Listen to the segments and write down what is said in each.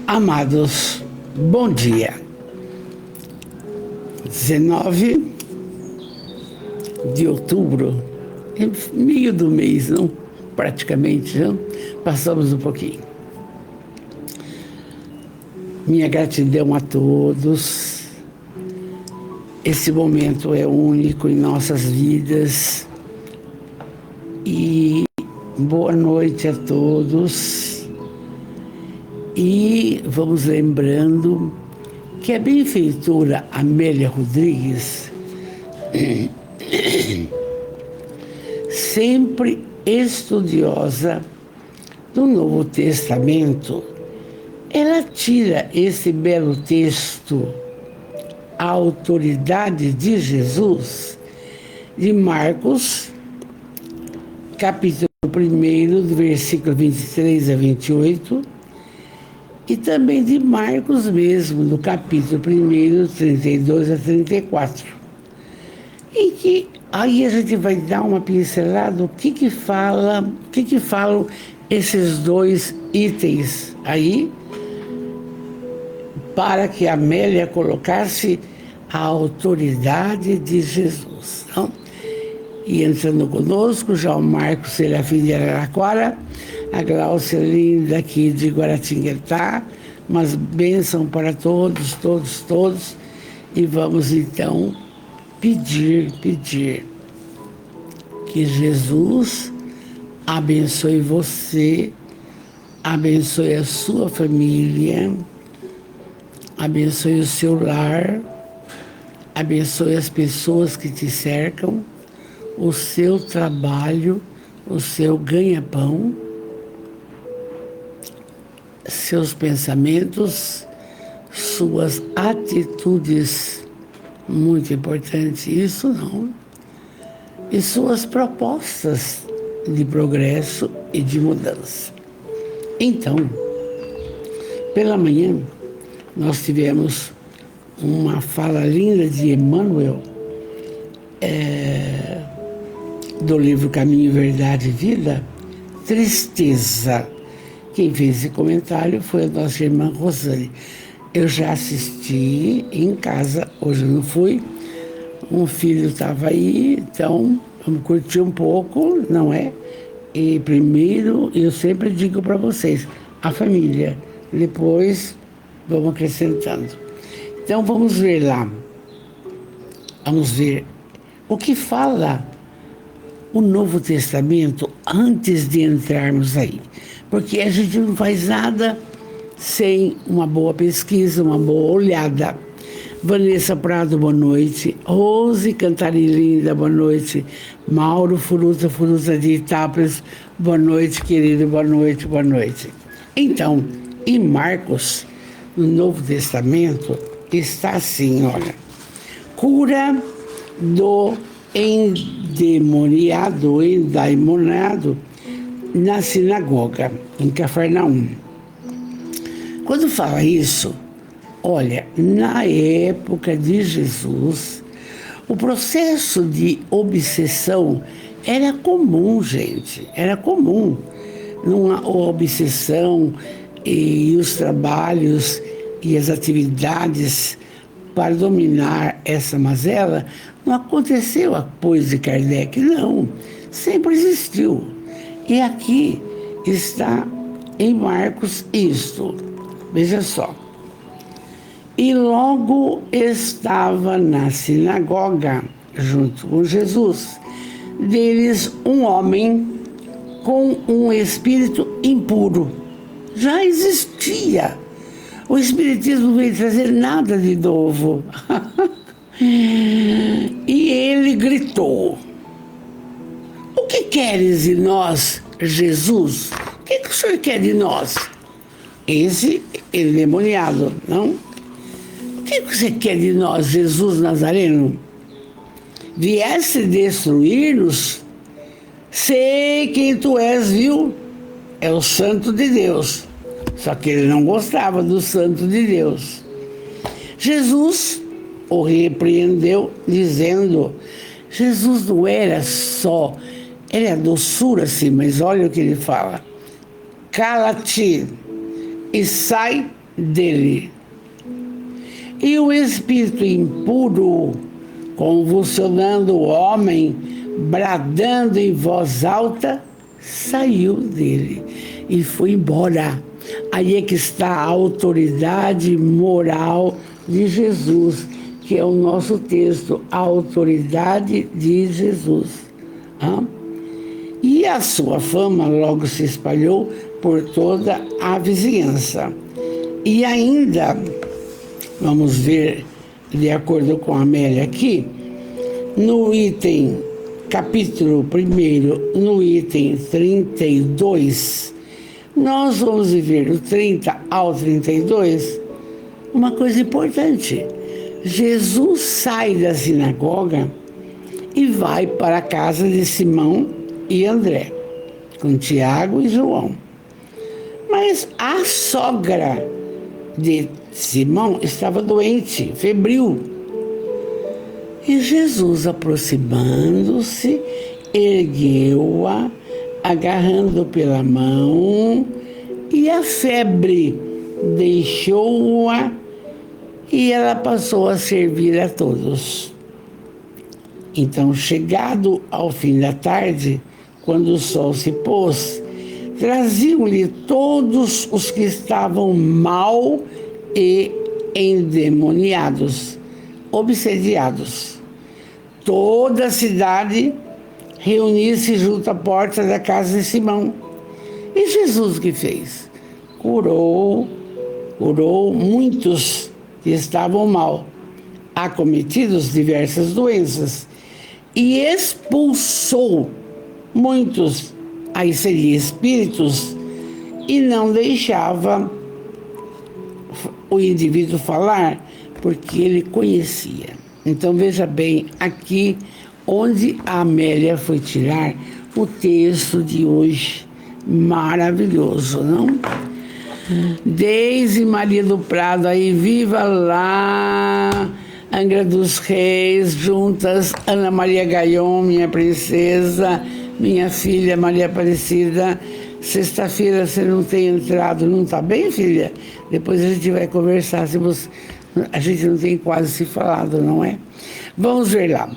Amados, bom dia. 19 de outubro, é meio do mês, não? Praticamente, não? Passamos um pouquinho. Minha gratidão a todos. Esse momento é único em nossas vidas. E boa noite a todos. E vamos lembrando que a benfeitora Amélia Rodrigues, sempre estudiosa do Novo Testamento, ela tira esse belo texto, A Autoridade de Jesus, de Marcos, capítulo 1, do versículo 23 a 28, e também de Marcos mesmo, no capítulo 1, 32 a 34. E que aí a gente vai dar uma pincelada, o que falam esses dois itens aí, para que a Amélia colocasse a autoridade de Jesus. Não? E entrando conosco, já o Marcos Serafim de Araraquara, a Glaucia Linda aqui de Guaratinguetá, mas bênção para todos. E vamos então pedir que Jesus abençoe você, abençoe a sua família, abençoe o seu lar, abençoe as pessoas que te cercam, o seu trabalho, o seu ganha-pão, seus pensamentos, suas atitudes, muito importante isso, não? E suas propostas de progresso e de mudança. Então, pela manhã, nós tivemos uma fala linda de Emmanuel, do livro Caminho, Verdade e Vida, Tristeza. Quem fez esse comentário foi a nossa irmã Rosane. Eu já assisti em casa, hoje eu não fui, um filho estava aí, então vamos curtir um pouco, não é? E primeiro, eu sempre digo para vocês, a família, depois vamos acrescentando. Então vamos ver lá, vamos ver o que fala o Novo Testamento antes de entrarmos aí. Porque a gente não faz nada sem uma boa pesquisa, uma boa olhada. Vanessa Prado, boa noite. Rose Cantarillinda, boa noite. Mauro Furuta de Itápolis, boa noite, querido, boa noite. Então, em Marcos, no Novo Testamento, está assim, olha. Cura do endaimonado na sinagoga, em Cafarnaum. Quando fala isso, olha, na época de Jesus, o processo de obsessão era comum, gente, era comum. A obsessão e os trabalhos e as atividades para dominar essa mazela não aconteceu após de Kardec, não, sempre existiu. E aqui está em Marcos isto, veja só. E logo estava na sinagoga, junto com Jesus, deles um homem com um espírito impuro. Já existia. O Espiritismo não veio trazer nada de novo. E ele gritou: o que queres de nós, Jesus? O que o senhor quer de nós? Esse endemoniado, não? O que você quer de nós, Jesus Nazareno? Vieste destruir-nos? Sei quem tu és, viu? É o Santo de Deus. Só que ele não gostava do Santo de Deus. Jesus o repreendeu, dizendo: Jesus não era só, era doçura, sim, mas olha o que ele fala: cala-te, e sai dele. E o espírito impuro, convulsionando o homem, bradando em voz alta, saiu dele e foi embora. Aí é que está a autoridade moral de Jesus, que é o nosso texto, a autoridade de Jesus. E a sua fama logo se espalhou por toda a vizinhança. E ainda, vamos ver, de acordo com a Amélia aqui, no item, capítulo 1, no item 32, nós vamos ver do 30 ao 32, uma coisa importante. Jesus sai da sinagoga e vai para a casa de Simão e André, com Tiago e João. Mas a sogra de Simão estava doente, febril. E Jesus, aproximando-se, ergueu-a, agarrando pela mão, e a febre deixou-a, e ela passou a servir a todos. Então, chegado ao fim da tarde, quando o sol se pôs, traziam-lhe todos os que estavam mal e endemoniados, obsediados. Toda a cidade reunia-se junto à porta da casa de Simão. E Jesus o que fez? Curou muitos que estavam mal, acometidos de diversas doenças, e expulsou muitos, aí seria espíritos, e não deixava o indivíduo falar, porque ele conhecia. Então veja bem aqui onde a Amélia foi tirar o texto de hoje, maravilhoso, não? Deise Maria do Prado, aí viva lá, Angra dos Reis, juntas, Ana Maria Gaion, minha princesa, minha filha Maria Aparecida. Sexta-feira você não tem entrado, não está bem, filha? Depois a gente vai conversar, se você... a gente não tem quase se falado, não é? Vamos ver lá.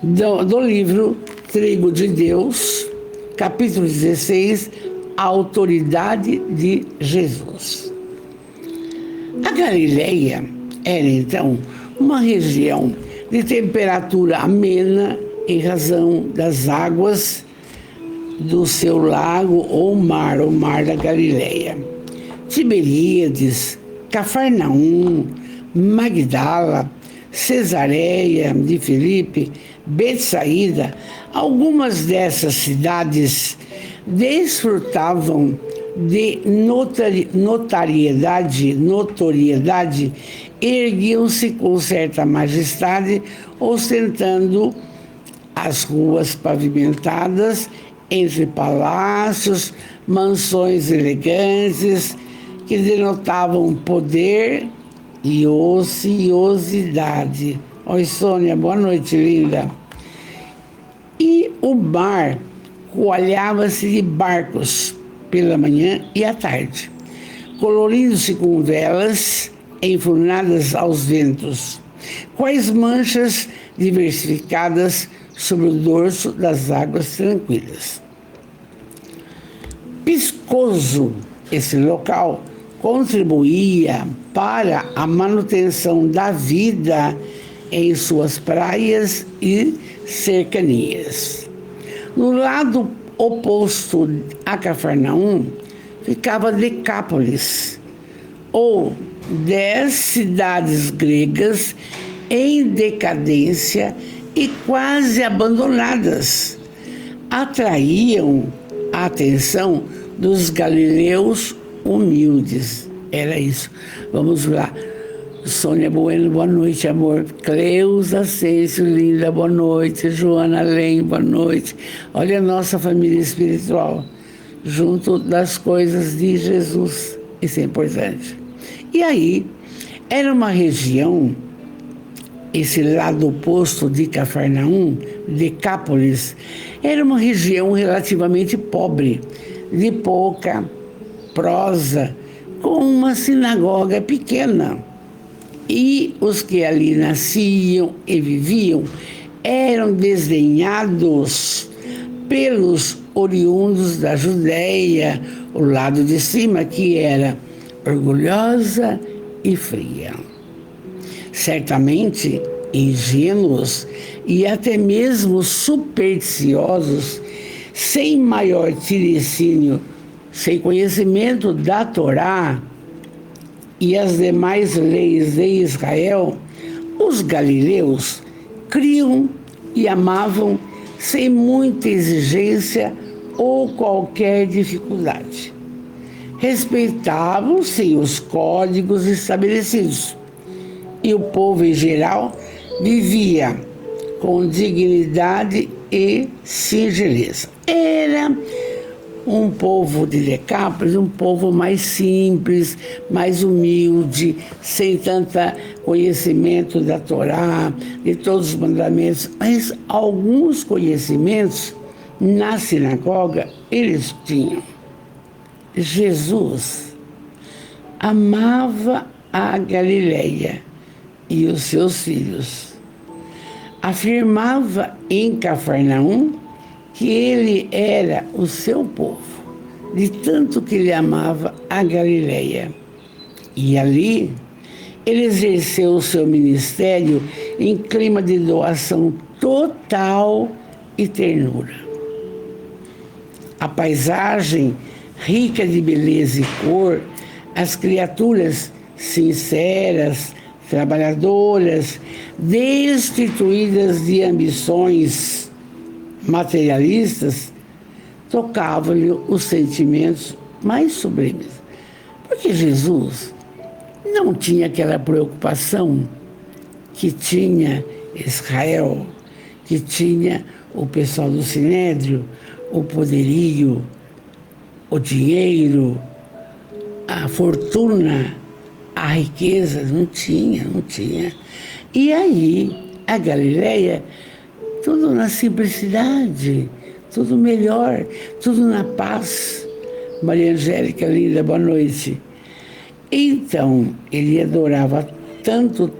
Do livro Trigo de Deus, capítulo 16, a autoridade de Jesus. A Galileia era, então, uma região de temperatura amena em razão das águas do seu lago ou mar, o mar da Galileia. Tiberíades, Cafarnaum, Magdala, Cesareia de Filipe, Betsaída, algumas dessas cidades desfrutavam de notoriedade, erguiam-se com certa majestade, ostentando as ruas pavimentadas entre palácios, mansões elegantes, que denotavam poder e ociosidade. Oi, Sônia, boa noite, linda. E o mar coalhava-se de barcos pela manhã e à tarde, colorindo-se com velas enfurnadas aos ventos, quais manchas diversificadas sobre o dorso das águas tranquilas. Piscoso, esse local contribuía para a manutenção da vida em suas praias e cercanias. No lado oposto a Cafarnaum ficava Decápolis, ou 10 cidades gregas em decadência e quase abandonadas. Atraíam a atenção dos galileus humildes. Era isso. Vamos lá. Sônia Bueno, boa noite, amor. Cleusa Ascencio, linda, boa noite. Joana Lem, boa noite. Olha a nossa família espiritual, junto das coisas de Jesus. Isso é importante. E aí, era uma região, esse lado oposto de Cafarnaum, Decápolis, era uma região relativamente pobre, de pouca prosa com uma sinagoga pequena. E os que ali nasciam e viviam eram desdenhados pelos oriundos da Judéia, o lado de cima, que era orgulhosa e fria. Certamente ingênuos e até mesmo supersticiosos, sem maior tirocínio, sem conhecimento da Torá e as demais leis de Israel, os galileus criam e amavam sem muita exigência ou qualquer dificuldade. Respeitavam-se os códigos estabelecidos e o povo em geral vivia com dignidade e singeleza. Era um povo de Decápolis, um povo mais simples, mais humilde, sem tanto conhecimento da Torá, de todos os mandamentos, mas alguns conhecimentos na sinagoga eles tinham. Jesus amava a Galileia e os seus filhos. Afirmava em Cafarnaum que ele era o seu povo, de tanto que ele amava a Galileia. E ali ele exerceu o seu ministério em clima de doação total e ternura. A paisagem rica de beleza e cor, as criaturas sinceras, trabalhadoras, destituídas de ambições materialistas, tocavam-lhe os sentimentos mais sublimes. Porque Jesus não tinha aquela preocupação que tinha Israel, que tinha o pessoal do Sinédrio, o poderio, o dinheiro, a fortuna, a riqueza. Não tinha. E aí, a Galileia, tudo na simplicidade, tudo melhor, tudo na paz. Maria Angélica, linda, boa noite. Então, ele adorava tanto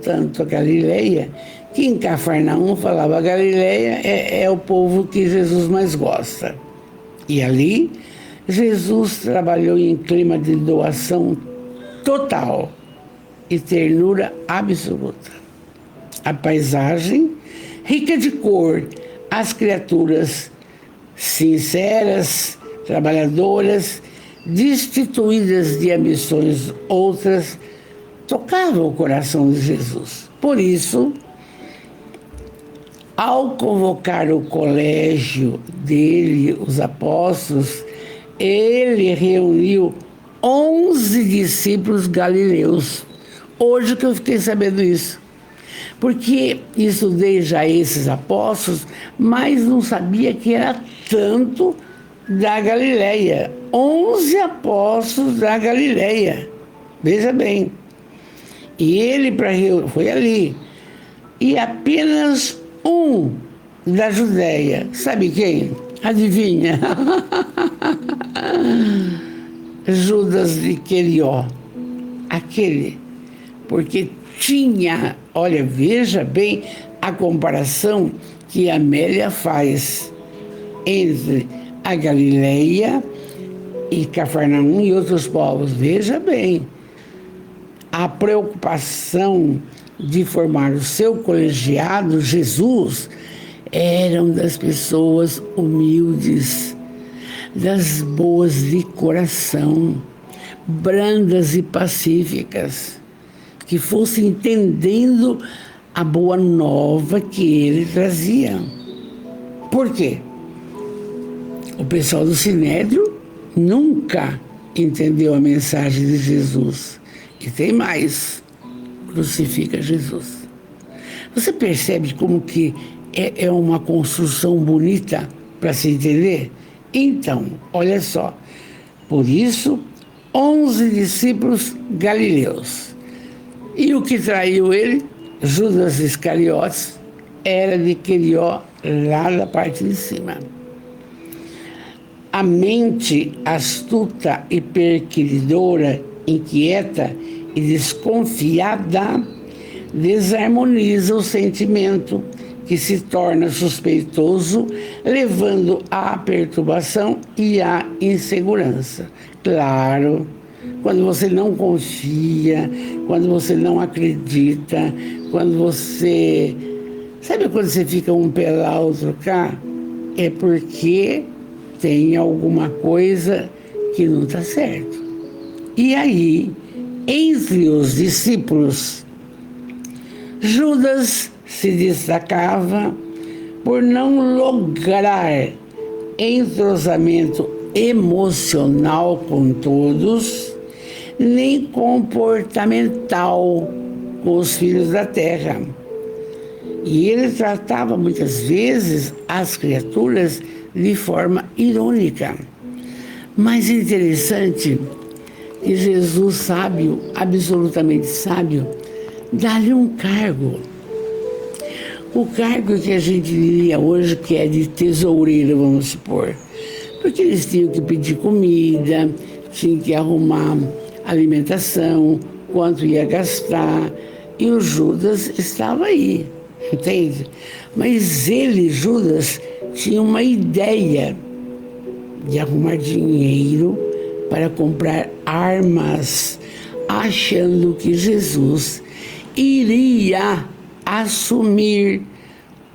a Galileia, que em Cafarnaum falava: a Galileia é o povo que Jesus mais gosta. E ali, Jesus trabalhou em clima de doação total e ternura absoluta. A paisagem rica de cor, as criaturas sinceras, trabalhadoras, destituídas de ambições outras, tocavam o coração de Jesus. Por isso, ao convocar o colégio dele, os apóstolos, ele reuniu 11 discípulos galileus. Hoje que eu fiquei sabendo isso. Porque estudei já esses apóstolos, mas não sabia que era tanto da Galileia. 11 apóstolos da Galileia. Veja bem. E ele foi ali. E apenas um da Judéia. Sabe quem? Adivinha? Judas de Querió. Aquele. Porque tinha, olha, veja bem a comparação que a Amélia faz entre a Galileia e Cafarnaum e outros povos. Veja bem, a preocupação de formar o seu colegiado, Jesus, eram das pessoas humildes, das boas de coração, brandas e pacíficas, que fossem entendendo a boa nova que ele trazia. Por quê? O pessoal do Sinédrio nunca entendeu a mensagem de Jesus. E tem mais, crucifica Jesus. Você percebe como que é uma construção bonita para se entender? Então, olha só. Por isso, 11 discípulos galileus. E o que traiu ele, Judas Iscariotes, era de Querió, lá da parte de cima. A mente astuta e perquiridora, inquieta e desconfiada, desarmoniza o sentimento, que se torna suspeitoso, levando à perturbação e à insegurança. Claro, quando você não confia, quando você não acredita, quando você... Sabe quando você fica um pé lá, outro cá? É porque tem alguma coisa que não está certo. E aí, entre os discípulos, Judas se destacava por não lograr entrosamento emocional com todos, nem comportamental com os filhos da terra. E ele tratava muitas vezes as criaturas de forma irônica. Mas interessante que Jesus, sábio, absolutamente sábio, dá-lhe um cargo. O cargo que a gente diria hoje que é de tesoureiro, vamos supor. Porque eles tinham que pedir comida, tinham que arrumar alimentação, quanto ia gastar. E o Judas estava aí, entende? Mas ele, Judas, tinha uma ideia de arrumar dinheiro para comprar armas, achando que Jesus iria assumir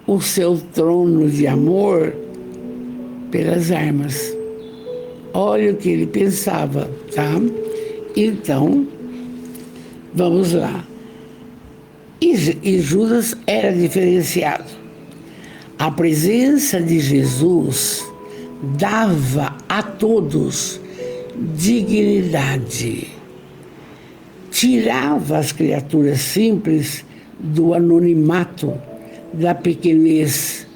o seu trono de amor pelas armas. Olha o que ele pensava, tá? Então, vamos lá. E Judas era diferenciado. A presença de Jesus dava a todos dignidade. Tirava as criaturas simples do anonimato, da pequenez,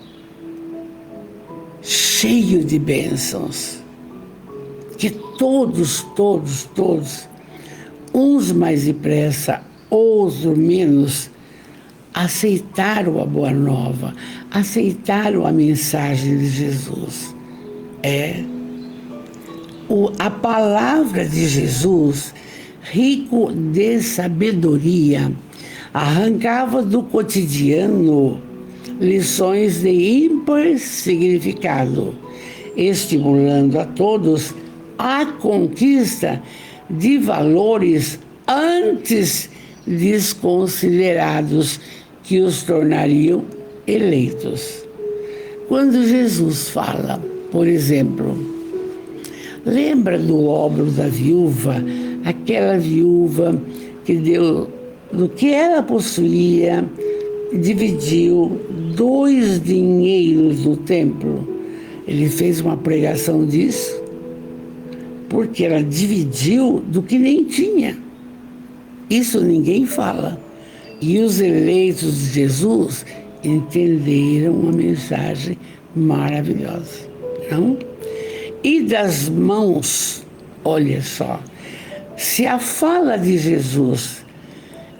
cheio de bênçãos, que todos, uns mais depressa, outros menos, aceitaram a boa nova, aceitaram a mensagem de Jesus. A palavra de Jesus, rico de sabedoria, arrancava do cotidiano lições de ímpar significado, estimulando a todos a conquista de valores antes desconsiderados que os tornariam eleitos. Quando Jesus fala, por exemplo, lembra do óbolo da viúva, aquela viúva que deu do que ela possuía, dividiu 2 dinheiros no templo. Ele fez uma pregação disso, porque ela dividiu do que nem tinha. Isso ninguém fala. E os eleitos de Jesus entenderam a mensagem maravilhosa, não? E das mãos, olha só, se a fala de Jesus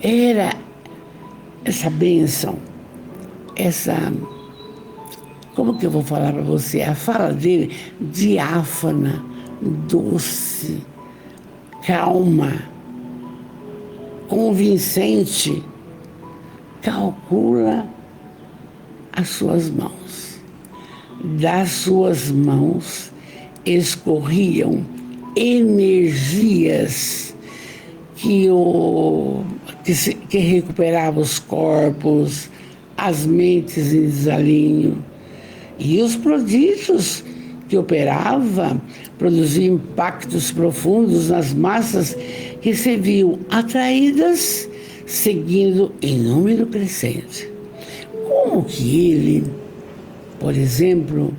era essa bênção, como que eu vou falar para você? A fala dele, diáfana, doce, calma, convincente, calcula as suas mãos. Das suas mãos escorriam energias que recuperavam os corpos, as mentes em desalinho. E os prodígios que operava produziam impactos profundos nas massas que se viam atraídas, seguindo em número crescente. Como que ele, por exemplo,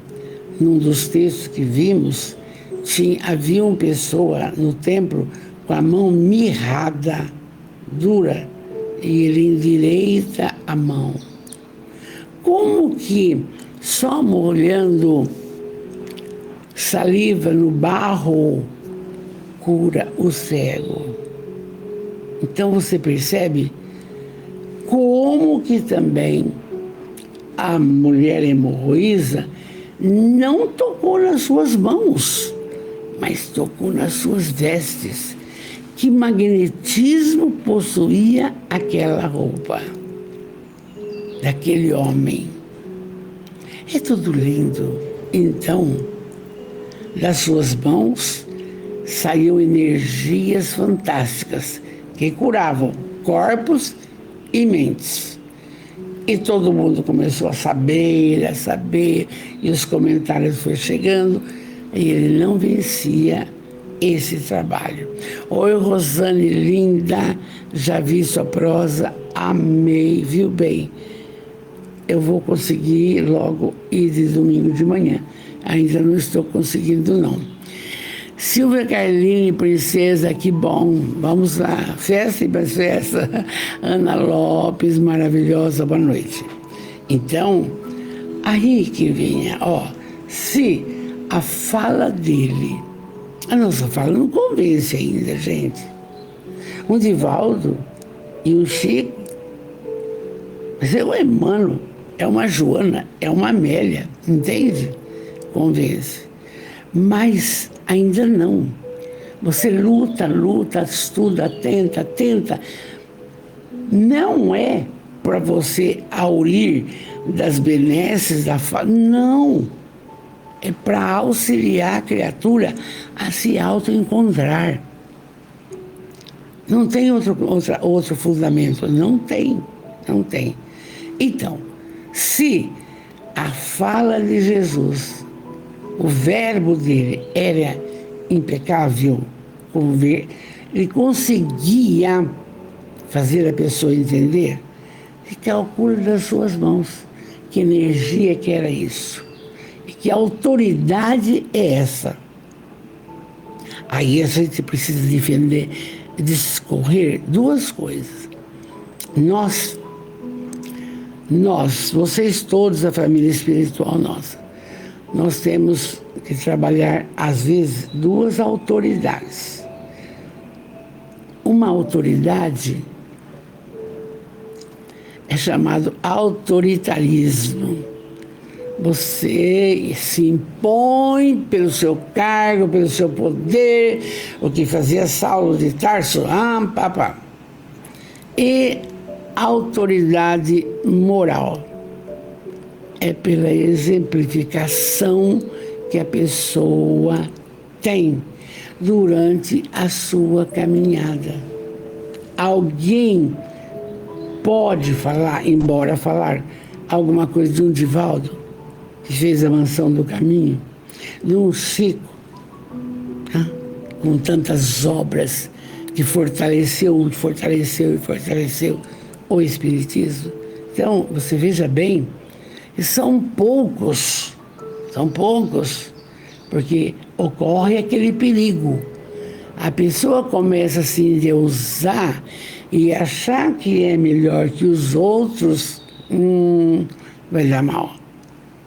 num dos textos que vimos, havia uma pessoa no templo com a mão mirrada, dura, e ele endireita a mão. Como que só molhando saliva no barro cura o cego? Então você percebe como que também a mulher hemorroísa não tocou nas suas mãos, mas tocou nas suas vestes. Que magnetismo possuía aquela roupa daquele homem. É tudo lindo. Então, das suas mãos saíam energias fantásticas que curavam corpos e mentes. E todo mundo começou a saber, e os comentários foram chegando, e ele não vencia esse trabalho. Oi, Rosane, linda, já vi sua prosa, amei, viu bem? Eu vou conseguir logo ir de domingo de manhã. Ainda não estou conseguindo, não. Silvia Carline, princesa, que bom. Vamos lá, festa e mais festa. Ana Lopes, maravilhosa, boa noite. Então, aí que vinha, se a fala dele, a nossa fala não convence ainda, gente. O Divaldo e o Chico, mas é o Emmanuel, é uma Joana, é uma Amélia, entende? Convence. Mas ainda não. Você luta, estuda, tenta. Não é para você aurir das benesses da fala, não. É para auxiliar a criatura a se autoencontrar. Não tem outro fundamento, não tem. Então, se a fala de Jesus, o verbo dele era impecável, ele conseguia fazer a pessoa entender, que calcule das suas mãos que energia que era isso, e que autoridade é essa. Aí a gente precisa discorrer duas coisas. Nós, vocês todos, a família espiritual nossa, nós temos que trabalhar, às vezes, duas autoridades. Uma autoridade é chamado autoritarismo. Você se impõe pelo seu cargo, pelo seu poder, o que fazia Saulo de Tarso, E autoridade moral é pela exemplificação que a pessoa tem durante a sua caminhada. Alguém pode falar, embora falar alguma coisa de um Divaldo, que fez a Mansão do Caminho, de um Chico, com tantas obras, que fortaleceu o Espiritismo. Então, você veja bem, e são poucos, porque ocorre aquele perigo. A pessoa começa a se endeusar e achar que é melhor que os outros, vai dar mal.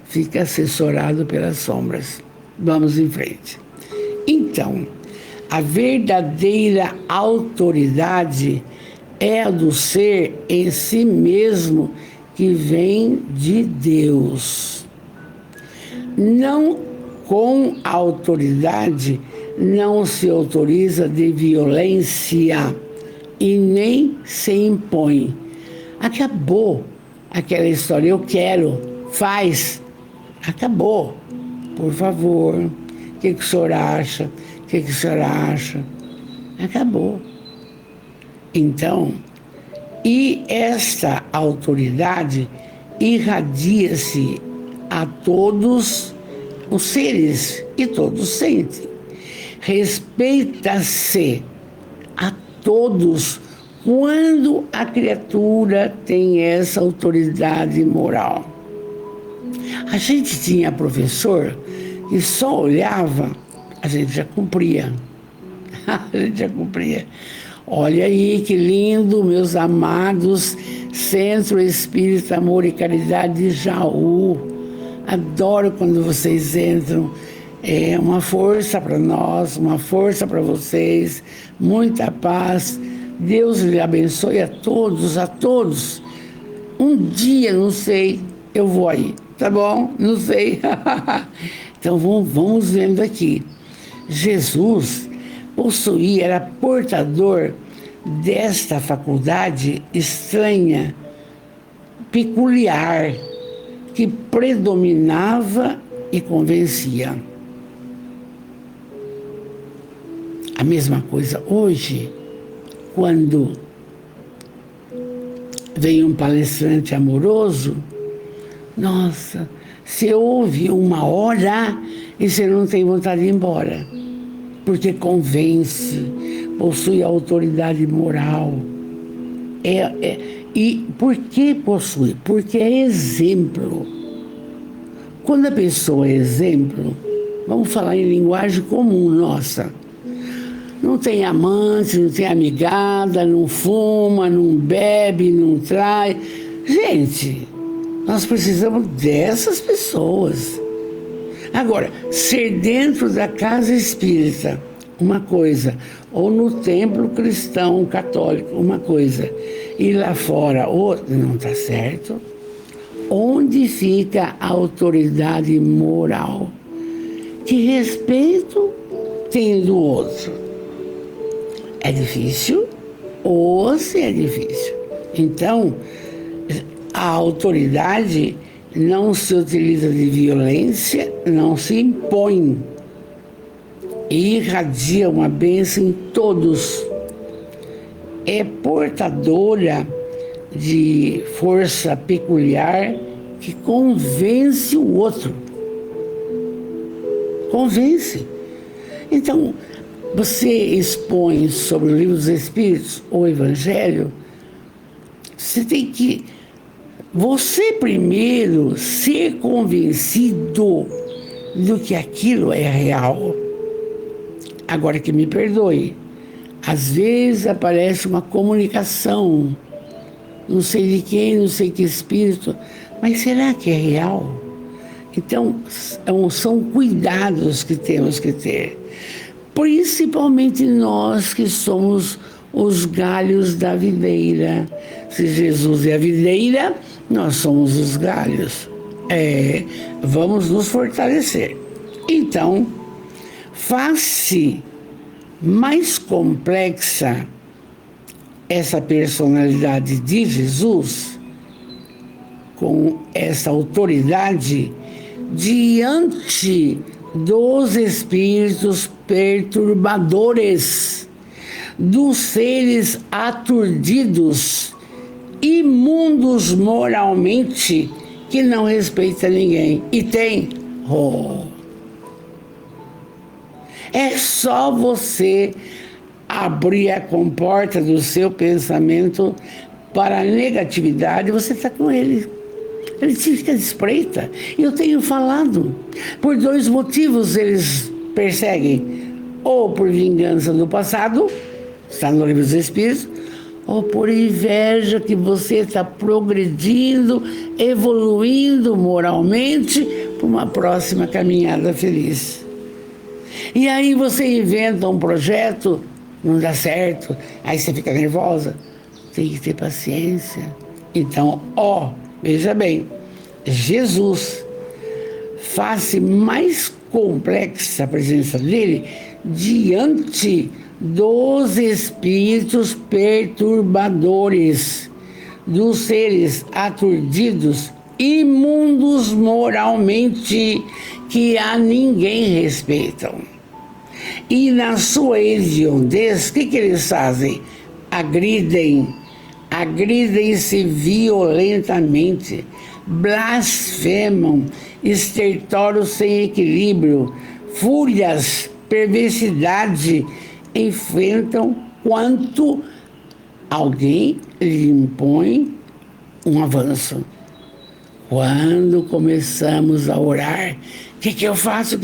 Fica assessorado pelas sombras. Vamos em frente. Então, a verdadeira autoridade é a do ser em si mesmo, que vem de Deus. Não com a autoridade, não se autoriza de violência e nem se impõe. Acabou aquela história, eu quero, faz. Acabou. Por favor, o que o senhor acha? O que a senhora acha? Acabou. Então, e esta autoridade irradia-se a todos os seres, e todos sentem. Respeita-se a todos quando a criatura tem essa autoridade moral. A gente tinha professor que só olhava, a gente já cumpria. Olha aí que lindo, meus amados, Centro Espírita Amor e Caridade de Jaú. Adoro quando vocês entram. É uma força para nós, uma força para vocês. Muita paz. Deus lhe abençoe a todos. Um dia, não sei, eu vou aí. Tá bom, não sei. Então vamos vendo aqui. Jesus possuía, era portador desta faculdade estranha, peculiar, que predominava e convencia. A mesma coisa hoje, quando vem um palestrante amoroso, nossa, você ouve 1 hora e você não tem vontade de ir embora, porque possui autoridade moral. E por que possui? Porque é exemplo. Quando a pessoa é exemplo, vamos falar em linguagem comum nossa, não tem amante, não tem amigada, não fuma, não bebe, não trai. Gente, nós precisamos dessas pessoas. Agora, ser dentro da casa espírita, uma coisa, ou no templo cristão católico, uma coisa, e lá fora, outra, não está certo. Onde fica a autoridade moral? Que respeito tem do outro? É difícil? Ou se é difícil? Então, a autoridade não se utiliza de violência, não se impõe. E irradia uma bênção em todos. É portadora de força peculiar que convence o outro. Convence. Então, você expõe sobre o Livro dos Espíritos ou o Evangelho, você tem que, você primeiro, ser convencido do que aquilo é real. Agora que me perdoe, às vezes aparece uma comunicação, não sei de quem, não sei que espírito, mas será que é real? Então, são cuidados que temos que ter. Principalmente nós que somos os galhos da videira. Se Jesus é a videira, nós somos os galhos. Vamos nos fortalecer. Então, faz-se mais complexa essa personalidade de Jesus, com essa autoridade, diante dos espíritos perturbadores, dos seres aturdidos, imundos moralmente, que não respeita ninguém. E tem. É só você abrir a comporta do seu pensamento para a negatividade, você está com ele. Ele te fica de espreita. E eu tenho falado, por 2 motivos eles perseguem. Ou por vingança do passado, está no Livro dos Espíritos, ou por inveja que você está progredindo, evoluindo moralmente para uma próxima caminhada feliz. E aí você inventa um projeto, não dá certo, aí você fica nervosa. Tem que ter paciência. Então, veja bem, Jesus faz mais complexa a presença dele diante dos espíritos perturbadores, dos seres aturdidos, imundos moralmente, que a ninguém respeitam. E na sua hediondez, o que eles fazem? Agridem-se violentamente, blasfemam, estertório sem equilíbrio, fúrias, perversidade, enfrentam quanto alguém lhe impõe um avanço. Quando começamos a orar, o que eu faço?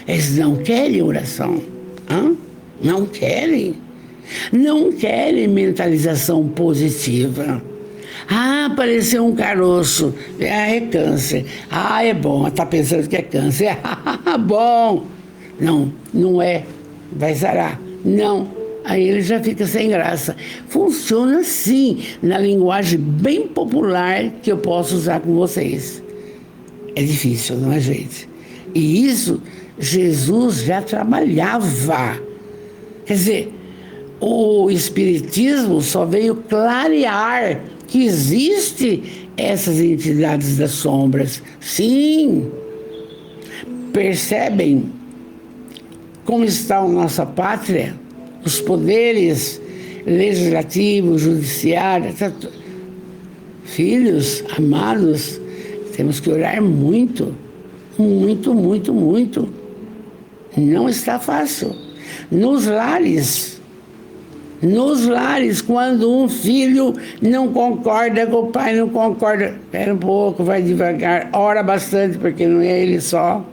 Eles não querem oração. Não querem. Não querem mentalização positiva. Apareceu um caroço. É câncer. É bom. Está pensando que é câncer. Bom. Não é. Vai sarar. Não. aí ele já fica sem graça. Funciona assim, na linguagem bem popular que eu posso usar com vocês. É difícil, não é, gente? E isso Jesus já trabalhava. Quer dizer, o Espiritismo só veio clarear que existe essas entidades das sombras. Sim, percebem como está a nossa pátria? Os poderes legislativo, judiciário, filhos amados, temos que orar muito, muito, muito, muito. Não está fácil. Nos lares, quando um filho não concorda com o pai, não concorda, espera um pouco, vai devagar, ora bastante, porque não é ele só.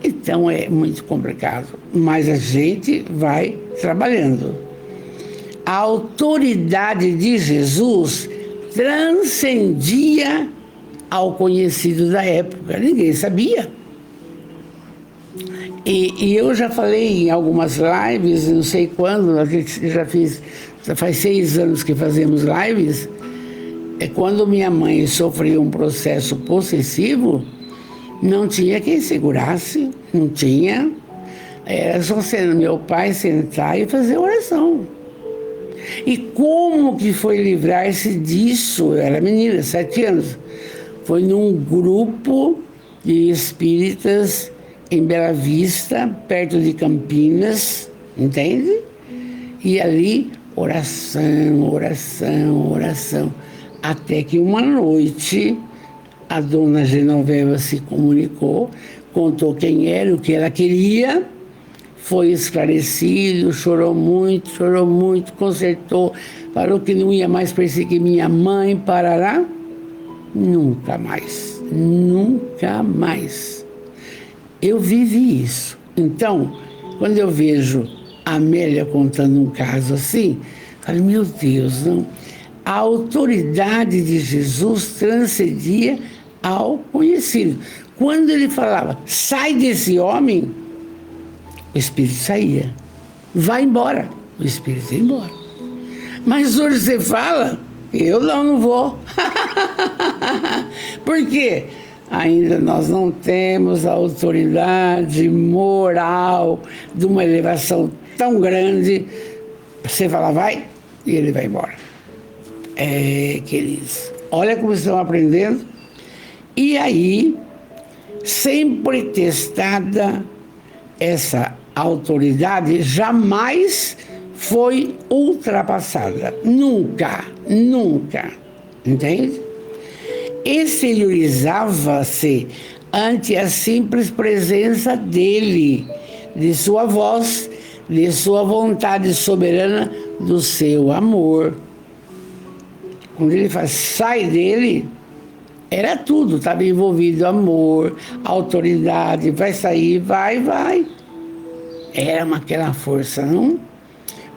Então é muito complicado, mas a gente vai trabalhando. A autoridade de Jesus transcendia ao conhecido da época, ninguém sabia. E eu já falei em algumas lives, não sei quando, a gente já faz 6 anos que fazemos lives, quando minha mãe sofreu um processo possessivo, não tinha quem segurasse, não tinha. Era só meu pai sentar e fazer oração. E como que foi livrar-se disso? Eu era menina, 7 anos. Foi num grupo de espíritas em Bela Vista, perto de Campinas, entende? E ali, oração, oração, oração. Até que uma noite, a dona Genoveva se comunicou, contou quem era, o que ela queria, foi esclarecido, chorou muito, consertou, falou que não ia mais perseguir minha mãe, parará. Nunca mais, nunca mais. Eu vivi isso. Então, quando eu vejo a Amélia contando um caso assim, eu falo, meu Deus, não. A autoridade de Jesus transcendia ao conhecido. Quando ele falava, sai desse homem, o espírito saía. Vai embora, o espírito ia embora. Mas hoje você fala, eu não vou. Por quê? Ainda nós não temos a autoridade moral de uma elevação tão grande. Você fala, vai, e ele vai embora. Queridos, olha como estão aprendendo. E aí, sempre testada, essa autoridade jamais foi ultrapassada. Nunca, nunca. Entende? Exteriorizava-se ante a simples presença dele, de sua voz, de sua vontade soberana, do seu amor. Quando ele fala, sai dele, era tudo, estava envolvido amor, autoridade, vai sair, vai. Era aquela força, não?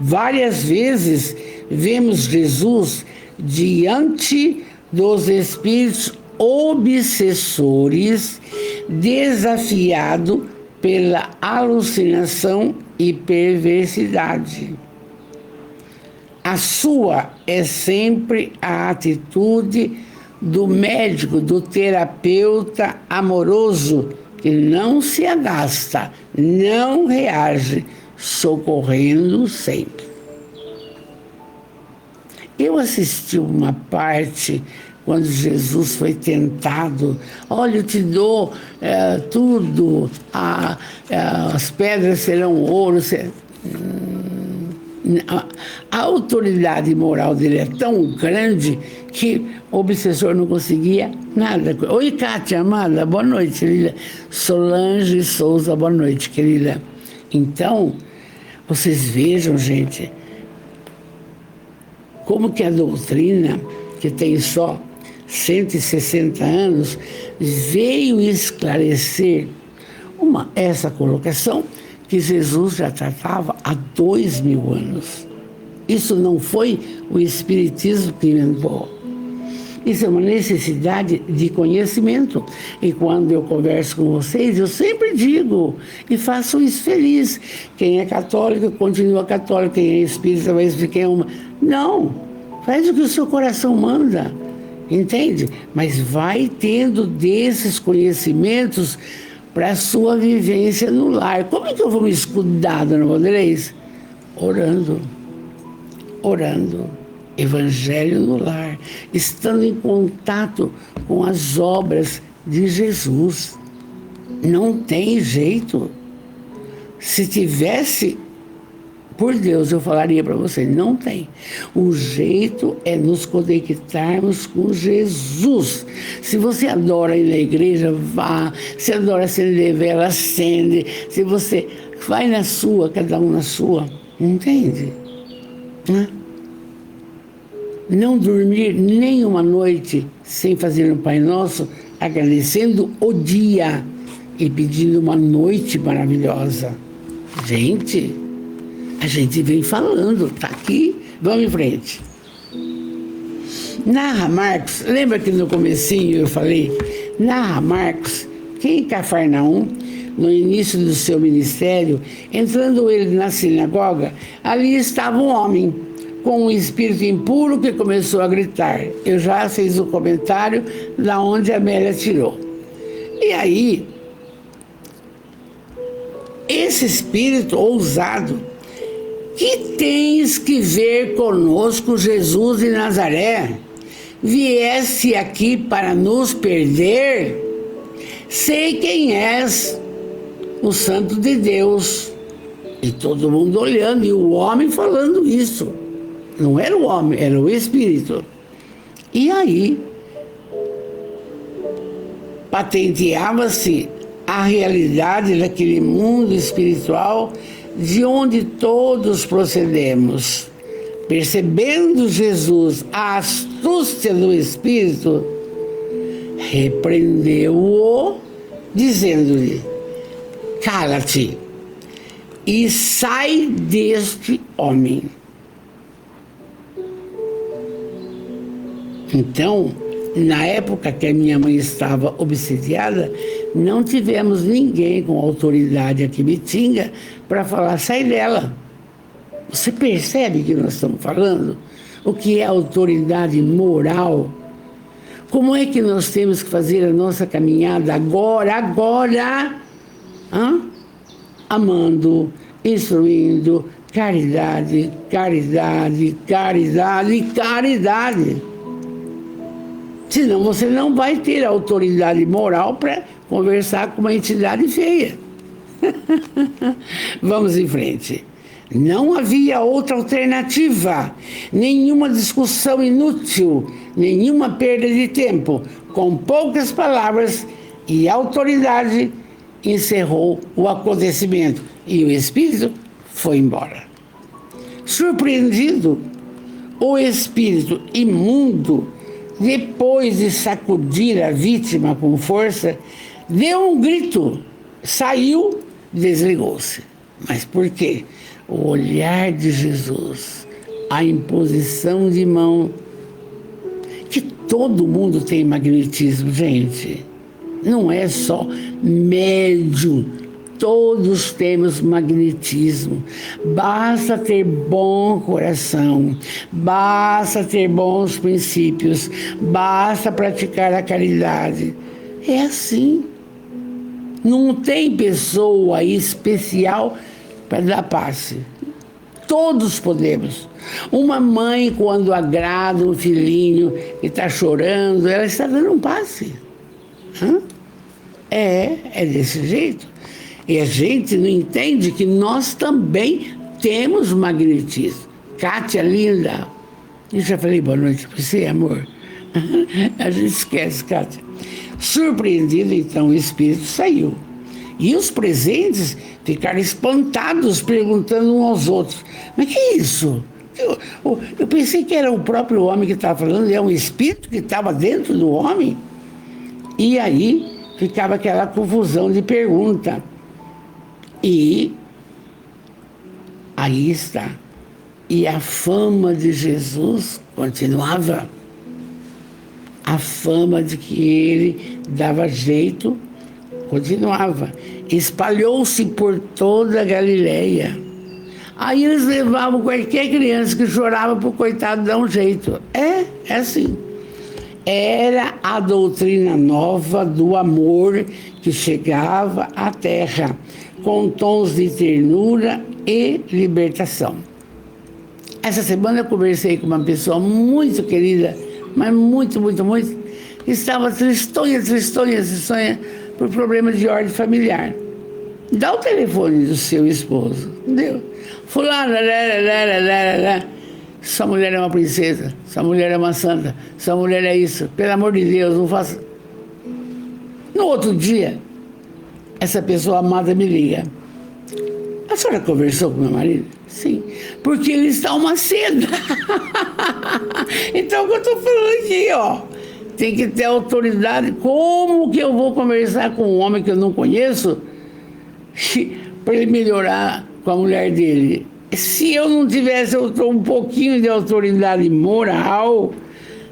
Várias vezes vemos Jesus diante dos espíritos obsessores, desafiado pela alucinação e perversidade. A sua é sempre a atitude do médico, do terapeuta amoroso, que não se agasta, não reage, socorrendo sempre. Eu assisti uma parte quando Jesus foi tentado. Olha, eu te dou tudo, as pedras serão ouro. A autoridade moral dele é tão grande que o obsessor não conseguia nada. Oi, Kátia, amada, boa noite, querida. Solange Souza, boa noite, querida. Então, vocês vejam, gente, como que a doutrina, que tem só 160 anos, veio esclarecer essa colocação que Jesus já tratava há 2000 anos. Isso não foi o Espiritismo que inventou. Isso é uma necessidade de conhecimento. E quando eu converso com vocês, eu sempre digo, e faço isso feliz. Quem é católico, continua católico. Quem é espírita, vai explicar uma. Não, faz o que o seu coração manda, entende? Mas vai tendo desses conhecimentos para a sua vivência no lar. Como é que eu vou me escudar, dona Vanderleis? Orando. Evangelho no lar, estando em contato com as obras de Jesus. Não tem jeito. Se tivesse, por Deus, eu falaria para você, não tem. O jeito é nos conectarmos com Jesus. Se você adora ir na igreja, vá. Se adora acender vela, acende. Se você vai na sua, cada um na sua, entende? Não dormir nem uma noite sem fazer um Pai Nosso, agradecendo o dia e pedindo uma noite maravilhosa. Gente, a gente vem falando, tá aqui, vamos em frente. Narra Marcos, lembra que no comecinho eu falei, narra Marcos que em Cafarnaum, no início do seu ministério, entrando ele na sinagoga, ali estava um homem com um espírito impuro que começou a gritar. Eu já fiz o comentário da onde a Amélia tirou. E aí, esse espírito ousado, que tens que ver conosco, Jesus de Nazaré? Viesse aqui para nos perder? Sei quem és, o Santo de Deus. E todo mundo olhando, e o homem falando isso. Não era o homem, era o espírito. E aí, patenteava-se a realidade daquele mundo espiritual de onde todos procedemos. Percebendo Jesus a astúcia do espírito, repreendeu-o, dizendo-lhe: cala-te e sai deste homem. Então, na época que a minha mãe estava obsediada, não tivemos ninguém com autoridade aqui em Bitinga para falar, sai dela. Você percebe que nós estamos falando? O que é autoridade moral? Como é que nós temos que fazer a nossa caminhada agora? Amando, instruindo, caridade. Senão você não vai ter autoridade moral para conversar com uma entidade feia. Vamos em frente. Não havia outra alternativa, nenhuma discussão inútil, nenhuma perda de tempo. Com poucas palavras e autoridade, encerrou o acontecimento e o espírito foi embora. Surpreendido, o espírito imundo, depois de sacudir a vítima com força, deu um grito, saiu, desligou-se. Mas por quê? O olhar de Jesus, a imposição de mão, que todo mundo tem magnetismo, gente. Não é só médium, todos temos magnetismo. Basta ter bom coração, basta ter bons princípios, basta praticar a caridade. É assim. Não tem pessoa especial para dar passe. Todos podemos. Uma mãe, quando agrada um filhinho que está chorando, ela está dando um passe. É desse jeito. E a gente não entende que nós também temos magnetismo. Kátia, linda. Eu já falei boa noite para você, amor. A gente esquece, Kátia. Surpreendido, então, o espírito saiu. E os presentes ficaram espantados, perguntando uns aos outros: mas que é isso? Eu pensei que era o próprio homem que estava falando, é um espírito que estava dentro do homem? E aí ficava aquela confusão de pergunta. E aí está. E a fama de Jesus continuava. a fama de que ele dava jeito continuava. Espalhou-se por toda a Galileia. Aí eles levavam qualquer criança que chorava para o coitado dar um jeito. É assim. Era a doutrina nova do amor que chegava à terra, com tons de ternura e libertação. Essa semana eu conversei com uma pessoa muito querida, mas muito, que estava tristonha, por problemas de ordem familiar. Dá o telefone do seu esposo. Deu. Fulano, sua mulher é uma princesa, sua mulher é uma santa, sua mulher é isso. Pelo amor de Deus, não faça. No outro dia, essa pessoa amada me liga. A senhora conversou com meu marido? Sim. Porque ele está uma seda. Então, o que eu estou falando aqui, ó. Tem que ter autoridade. Como que eu vou conversar com um homem que eu não conheço para ele melhorar com a mulher dele? Se eu não tivesse um pouquinho de autoridade moral,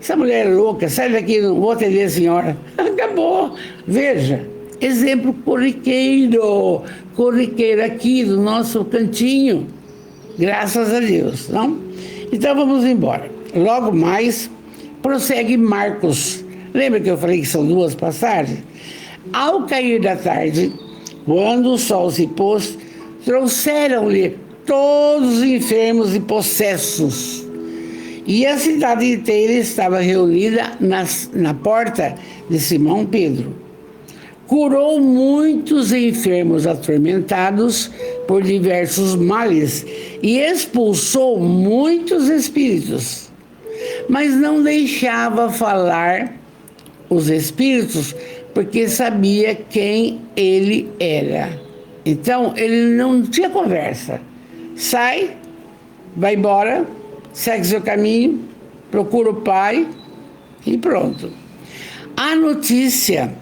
essa mulher é louca, sai daqui, não vou atender a senhora. Acabou. Veja, exemplo corriqueiro aqui do nosso cantinho. Graças a Deus, não? Então vamos embora. Logo mais, prossegue Marcos. Lembra que eu falei que são 2 passagens? Ao cair da tarde, quando o sol se pôs, trouxeram-lhe todos os enfermos e possessos. E a cidade inteira estava reunida na porta de Simão Pedro. Curou muitos enfermos atormentados por diversos males e expulsou muitos espíritos. Mas não deixava falar os espíritos, porque sabia quem ele era. Então, ele não tinha conversa. Sai, vai embora, segue seu caminho, procura o Pai e pronto. A notícia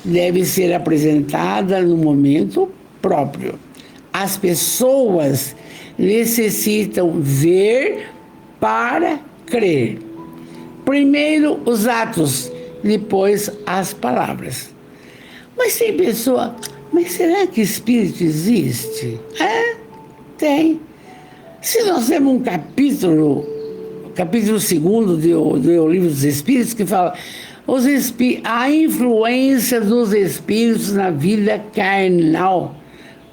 deve ser apresentada no momento próprio. As pessoas necessitam ver para crer. Primeiro os atos, depois as palavras. Mas tem pessoa, mas será que espírito existe? É, tem. Se nós temos um capítulo 2 do Livro dos Espíritos, que fala a influência dos espíritos na vida carnal.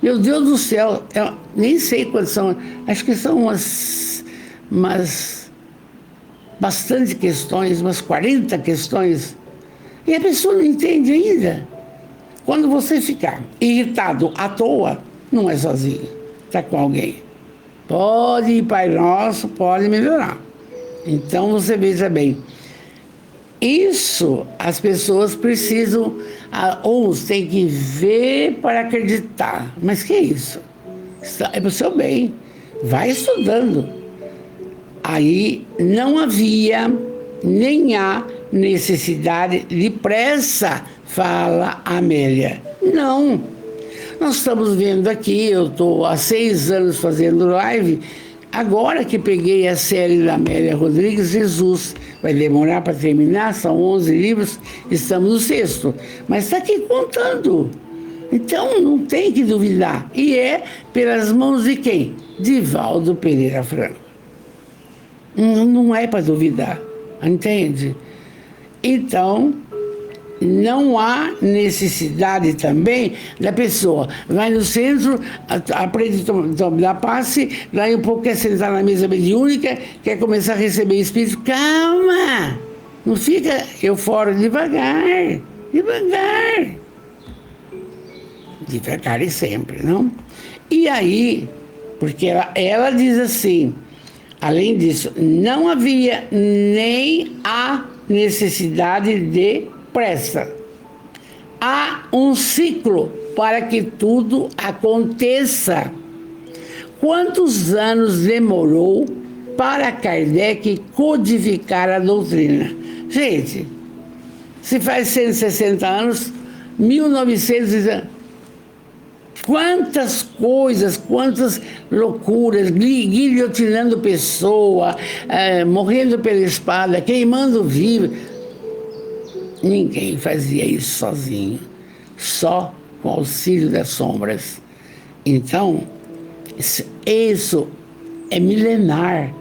Meu Deus do céu, eu nem sei quantas são, acho que são umas bastante questões, umas 40 questões, e a pessoa não entende ainda. Quando você ficar irritado à toa, não é sozinho, está com alguém. Pode ir, Pai Nosso, pode melhorar. Então você veja bem, isso as pessoas precisam, uns têm que ver para acreditar. Mas que é isso? É para o seu bem. Vai estudando. Aí não havia, nem há necessidade de pressa, fala Amélia. Não. Nós estamos vendo aqui, eu estou há 6 anos fazendo live, agora que peguei a série da Amélia Rodrigues, Jesus, vai demorar para terminar, são 11 livros, estamos no 6º, mas está aqui contando. Então não tem que duvidar. E é pelas mãos de quem? De Valdo Pereira Franco. Não é para duvidar, entende? Então, não há necessidade também da pessoa. Vai no centro, aprende a dar passe, daí um pouco quer sentar na mesa mediúnica, quer começar a receber espírito. Calma! Não fica eufórico, devagar. Devagar e sempre, não? E aí, porque ela diz assim, além disso, não havia nem a necessidade de pressa. Há um ciclo para que tudo aconteça. Quantos anos demorou para Kardec codificar a doutrina? Gente, se faz 160 anos, 1900... Quantas coisas, quantas loucuras, guilhotinando pessoa, morrendo pela espada, queimando vivo. Ninguém fazia isso sozinho, só com o auxílio das sombras. Então, isso é milenar.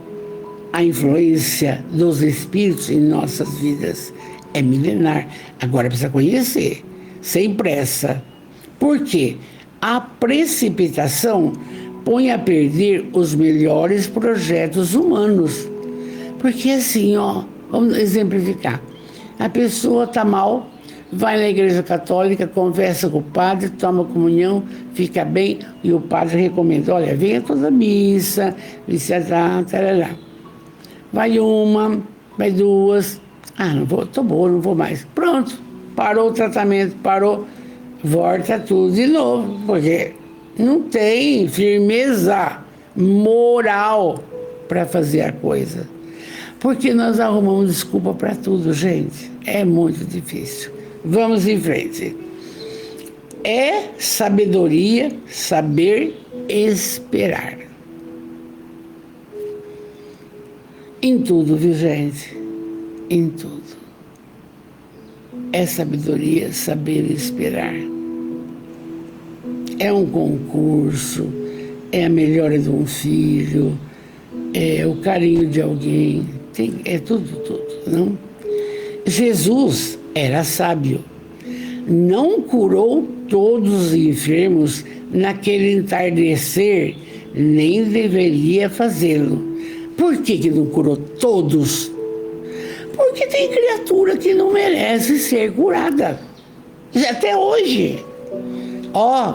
A influência dos espíritos em nossas vidas é milenar. Agora precisa conhecer, sem pressa. Por quê? A precipitação põe a perder os melhores projetos humanos. Porque assim, vamos exemplificar. A pessoa está mal, vai na igreja católica, conversa com o padre, toma comunhão, fica bem, e o padre recomenda, olha, venha toda a missa, tarará. Vai uma, vai duas, não vou, tô boa, não vou mais. Pronto, parou o tratamento, parou, volta tudo de novo, porque não tem firmeza moral para fazer a coisa. Porque nós arrumamos desculpa para tudo, gente. É muito difícil. Vamos em frente. É sabedoria saber esperar. Em tudo, viu, gente? Em tudo. É sabedoria saber esperar. É um concurso, é a melhora de um filho, é o carinho de alguém, é tudo, não? Jesus era sábio. Não curou todos os enfermos naquele entardecer, nem deveria fazê-lo. Por que não curou todos? Porque tem criatura que não merece ser curada. Até hoje.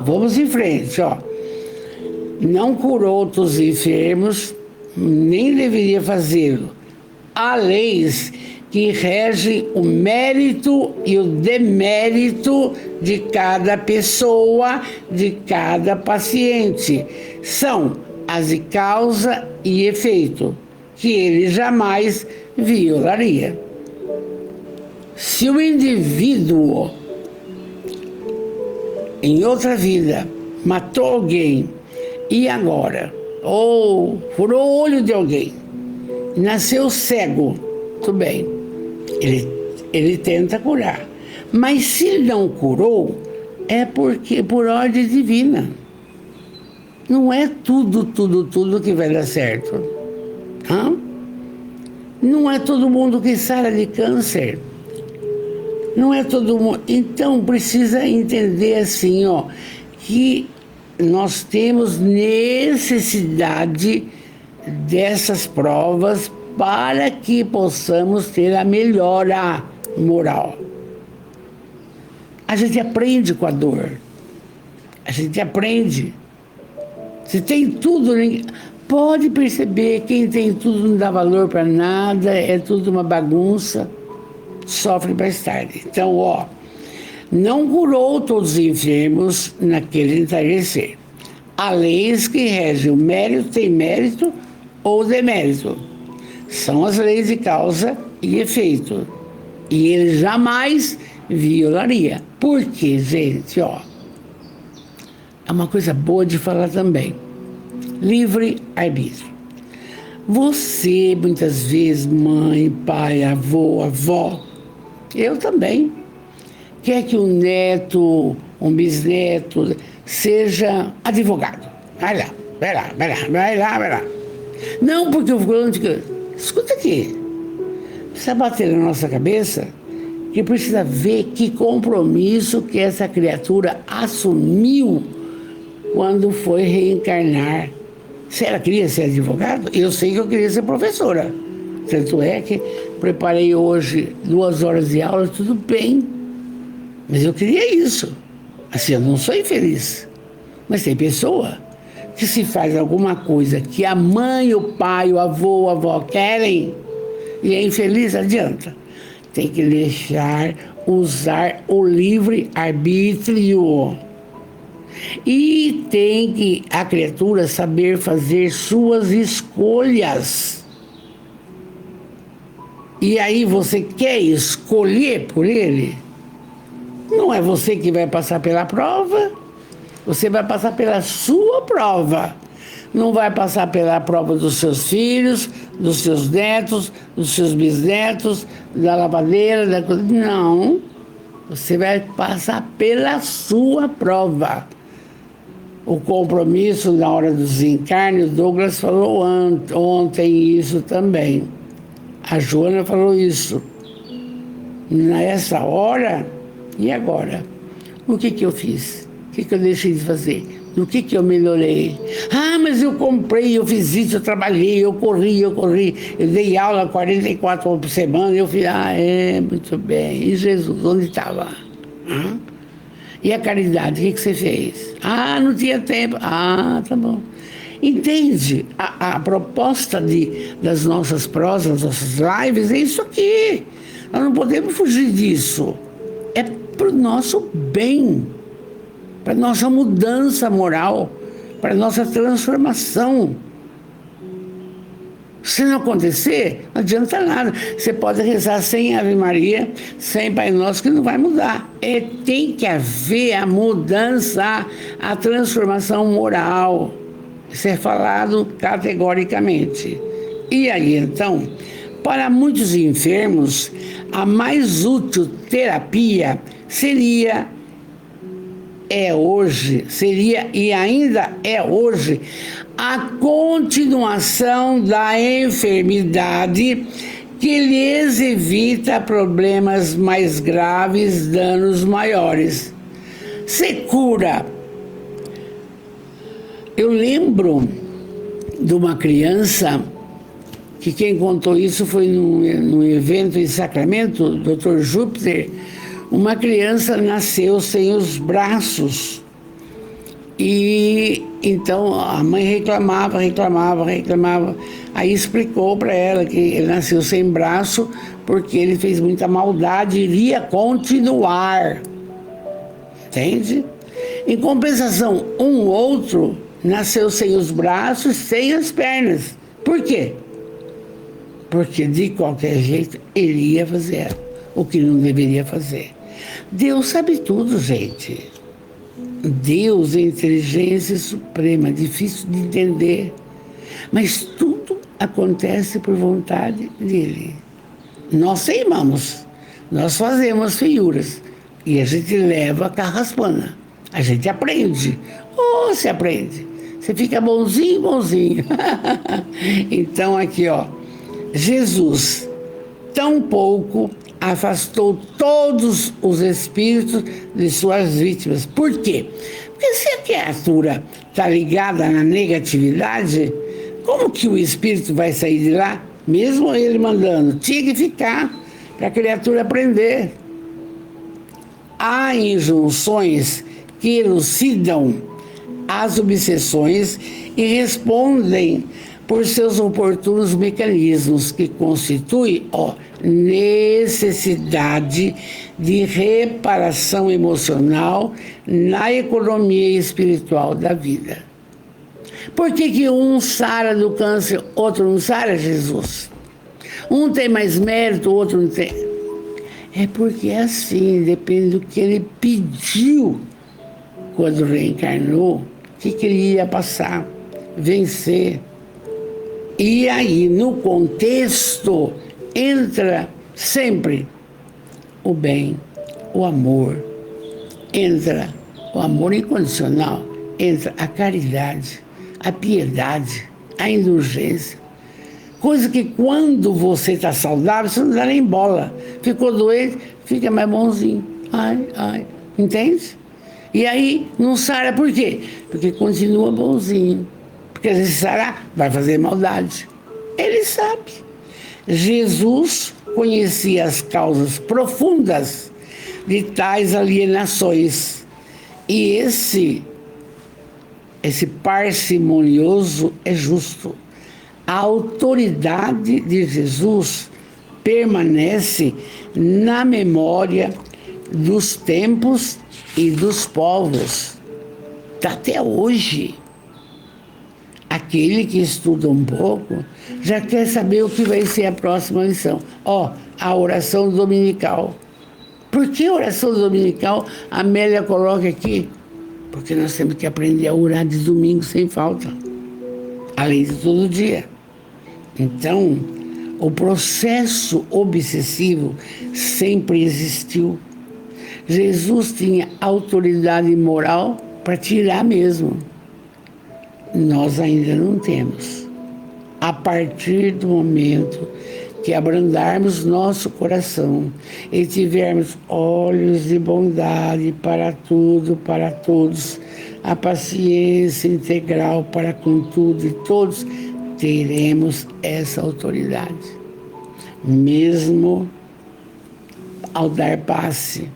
Vamos em frente, Não curou todos os enfermos, nem deveria fazê-lo. Há leis que regem o mérito e o demérito de cada pessoa, de cada paciente. São as de causa e efeito, que ele jamais violaria. Se o indivíduo, em outra vida, matou alguém e agora, furou o olho de alguém, nasceu cego, tudo bem, ele tenta curar. Mas se não curou, é porque por ordem divina. Não é tudo que vai dar certo. Não é todo mundo que sara de câncer. Não é todo mundo. Então precisa entender assim, que nós temos necessidade dessas provas para que possamos ter a melhora moral. A gente aprende com a dor. A gente aprende. Se tem tudo, pode perceber, quem tem tudo não dá valor para nada, é tudo uma bagunça, sofre mais tarde. Então, não curou todos os enfermos naquele entardecer. Há leis que regem o mérito, tem mérito ou demérito. São as leis de causa e efeito. E ele jamais violaria. Por quê, gente? É uma coisa boa de falar também. Livre-arbítrio. Você, muitas vezes, mãe, pai, avô, avó, eu também, quer que um neto, um bisneto, seja advogado. Vai lá. Não, porque eu fulano de... Escuta aqui. Precisa bater na nossa cabeça que precisa ver que compromisso que essa criatura assumiu quando foi reencarnar. Se ela queria ser advogado, eu sei que eu queria ser professora. Tanto é que preparei hoje 2 horas de aula, tudo bem. Mas eu queria isso. Assim, eu não sou infeliz. Mas tem pessoa que se faz alguma coisa que a mãe, o pai, o avô, a avó querem e é infeliz, adianta. Tem que deixar usar o livre-arbítrio. E tem que a criatura saber fazer suas escolhas. E aí você quer escolher por ele? Não é você que vai passar pela prova, você vai passar pela sua prova. não vai passar pela prova dos seus filhos, dos seus netos, dos seus bisnetos, da lavadeira, da coisa. Não, você vai passar pela sua prova. O compromisso na hora do desencarne, o Douglas falou ontem isso também. A Joana falou isso. Nessa hora, e agora? O que eu fiz? O que eu deixei de fazer? No que eu melhorei? Ah, mas eu comprei, eu fiz isso, eu trabalhei, eu corri. Eu dei aula 44 horas por semana, eu fiz, muito bem. E Jesus, onde estava? E a caridade, o que você fez? Ah, não tinha tempo. Ah, tá bom. Entende? A proposta das nossas prosas, das nossas lives, é isso aqui. Nós não podemos fugir disso. É para o nosso bem, para a nossa mudança moral, para a nossa transformação. Se não acontecer, não adianta nada. Você pode rezar sem Ave Maria, sem Pai Nosso, que não vai mudar. Tem que haver a mudança, a transformação moral. Isso é falado categoricamente. E aí, então, para muitos enfermos, a mais útil terapia seria e ainda é hoje, a continuação da enfermidade que lhes evita problemas mais graves, danos maiores. Se cura. Eu lembro de uma criança que quem contou isso foi num evento em Sacramento, o Dr. Júpiter. Uma criança nasceu sem os braços e então a mãe reclamava. Aí explicou para ela que ele nasceu sem braço porque ele fez muita maldade e iria continuar. Entende? Em compensação, um outro nasceu sem os braços, sem as pernas. Por quê? Porque de qualquer jeito ele ia fazer o que não deveria fazer. Deus sabe tudo, gente. Deus é inteligência suprema, difícil de entender. Mas tudo acontece por vontade dele. Nós teimamos, nós fazemos feiuras e a gente leva a carraspana. A gente aprende. Você aprende. Você fica bonzinho. Então aqui, ó. Jesus tão pouco afastou todos os espíritos de suas vítimas. Por quê? Porque se a criatura está ligada na negatividade, como que o espírito vai sair de lá? Mesmo ele mandando, tinha que ficar para a criatura aprender. Há injunções que elucidam as obsessões e respondem por seus oportunos mecanismos, que constituem necessidade de reparação emocional na economia espiritual da vida. Por que um sara do câncer, outro não sara, Jesus? Um tem mais mérito, o outro não tem. É porque é assim, depende do que ele pediu quando reencarnou, o que ele ia passar, vencer. E aí, no contexto, entra sempre o bem, o amor, entra o amor incondicional, entra a caridade, a piedade, a indulgência. Coisa que quando você está saudável, você não dá nem bola. Ficou doente, fica mais bonzinho. Entende? E aí, não sara por quê? Porque continua bonzinho. Porque se sarar, vai fazer maldade. Ele sabe. Jesus conhecia as causas profundas de tais alienações. E esse parcimonioso é justo. A autoridade de Jesus permanece na memória dos tempos e dos povos. Até hoje. Aquele que estuda um pouco já quer saber o que vai ser a próxima lição. A oração dominical. Por que a oração dominical a Amélia coloca aqui? Porque nós temos que aprender a orar de domingo sem falta. além de todo dia. Então, o processo obsessivo sempre existiu. Jesus tinha autoridade moral para tirar mesmo. Nós ainda não temos. A partir do momento que abrandarmos nosso coração e tivermos olhos de bondade para tudo, para todos, a paciência integral para com tudo e todos, teremos essa autoridade. Mesmo ao dar passe,